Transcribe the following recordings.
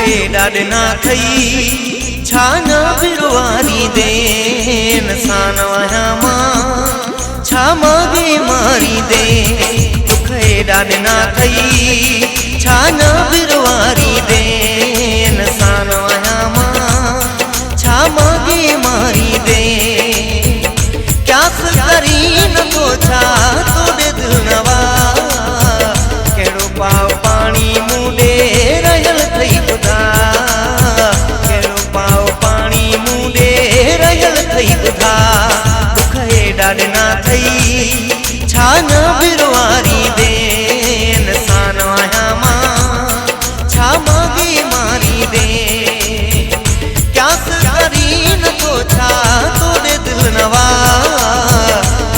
ॾाॾे ना थई छा न बिरवारी देन सान आया मां छा मागे मारी दे दुख ॾाॾे ना थई छा न बिरवारी देन सान आया मां छा मागे मारी दे क्यास करी न तो छा तोड़े दिल नवा केड़ो पाव पानी मुंडे रहल थई बुधा केड़ो पाव पानी मुंडे रहल थई बुधा दुख ॾाॾे ना थई छा न बिरवारी देन सान आया मां छा मागे मारी दे क्यास करी न तो छा तोड़े दिल नवा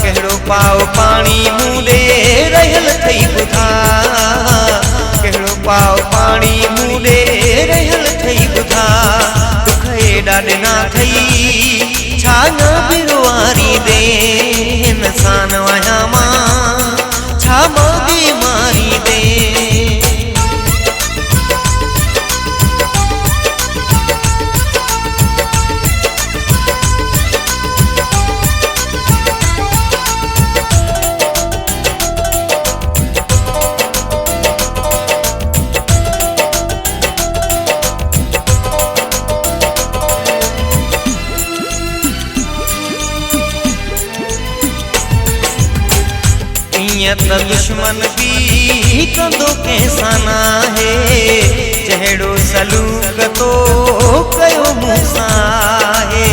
केड़ो पाव पानी मुंडे रहल थई बुधा केड़ो पाव पानी मुंडे रहल थई बुधा दुख ॾाॾे ना थई छा न बिरवारी देन सान आया मां छा मागे मारी दे त दुश्मन भी कंदो कैसा ना है जहिड़ो सलूक तो कयो मूंसा है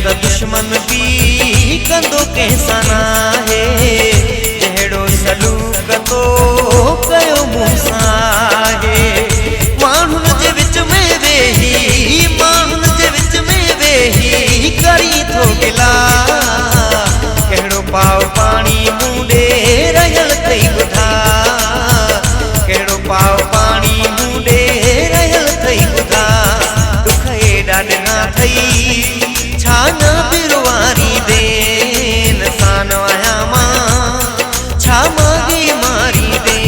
त दुश्मन भी कंदो कैसा ना है जहिड़ो सलूक तो कयो मूंसा है माण्हुनि जे विच में वेही माण्हुनि जे विच में वेही करी थो गिला केड़ो पाव पानी मुंडे रहल थई बुधा केड़ो पाव पानी मुंडे रहल थई बुधा दुख ॾाॾे ना थई छा न बिरवारी देन सान आया मां छा मागे मारी दे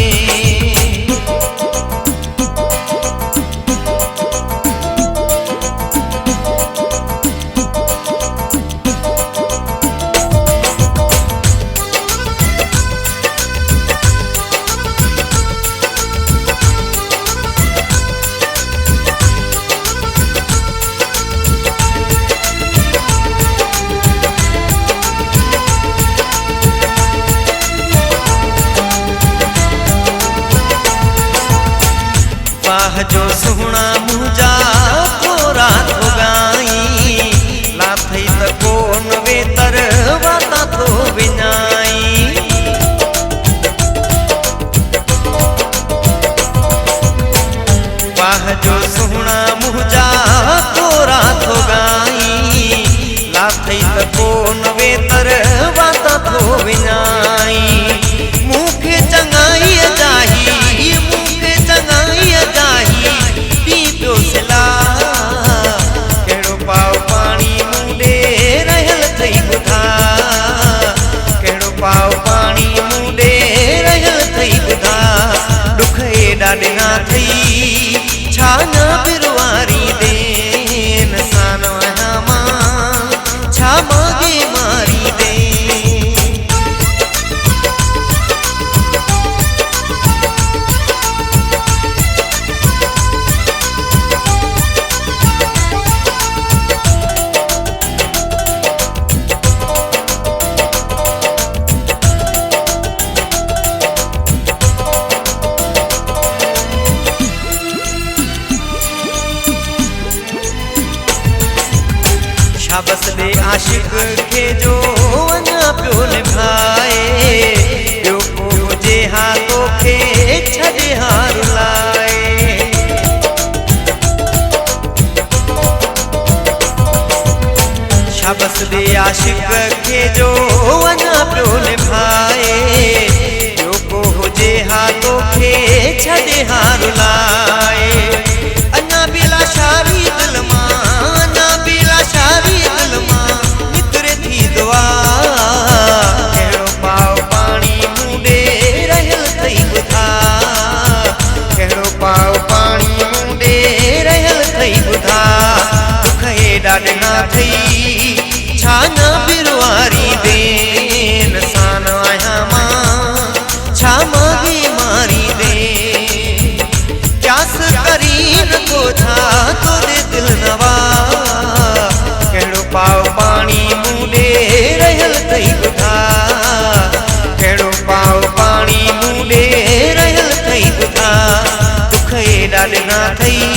जो सुहना मुझा थोरा थो गाई लाथई त कोन वेतर वाता तो विञाई वाह जो सुहना मुझा थोरा थो गाई लाथई त कोन वेतर वाता तो विञाई मूंखे चङाई चाही मूंखे चङाई चाही पी पियो सिला केड़ो पाव पानी मुंडे रहल थई बुधा केड़ो पाव पानी मुंडे रहल थई बुधा दुख ॾाॾे ना थई छा न बिरवारी देन सान आया मां छा मागे मारी दे शाबस दे आशिक के जो वञा पियो निभाए ॿियो को हुजे हाथों खे छॾे हार लाए शाबस दे आशिक के जो वञा पियो निभाए ॿियो को हुजे हाथों खे छॾे हार लाए अञा बि लाशारी दिल मां अञा बि लाशारी दिल मां निकिरे थी दुआ केड़ो ठही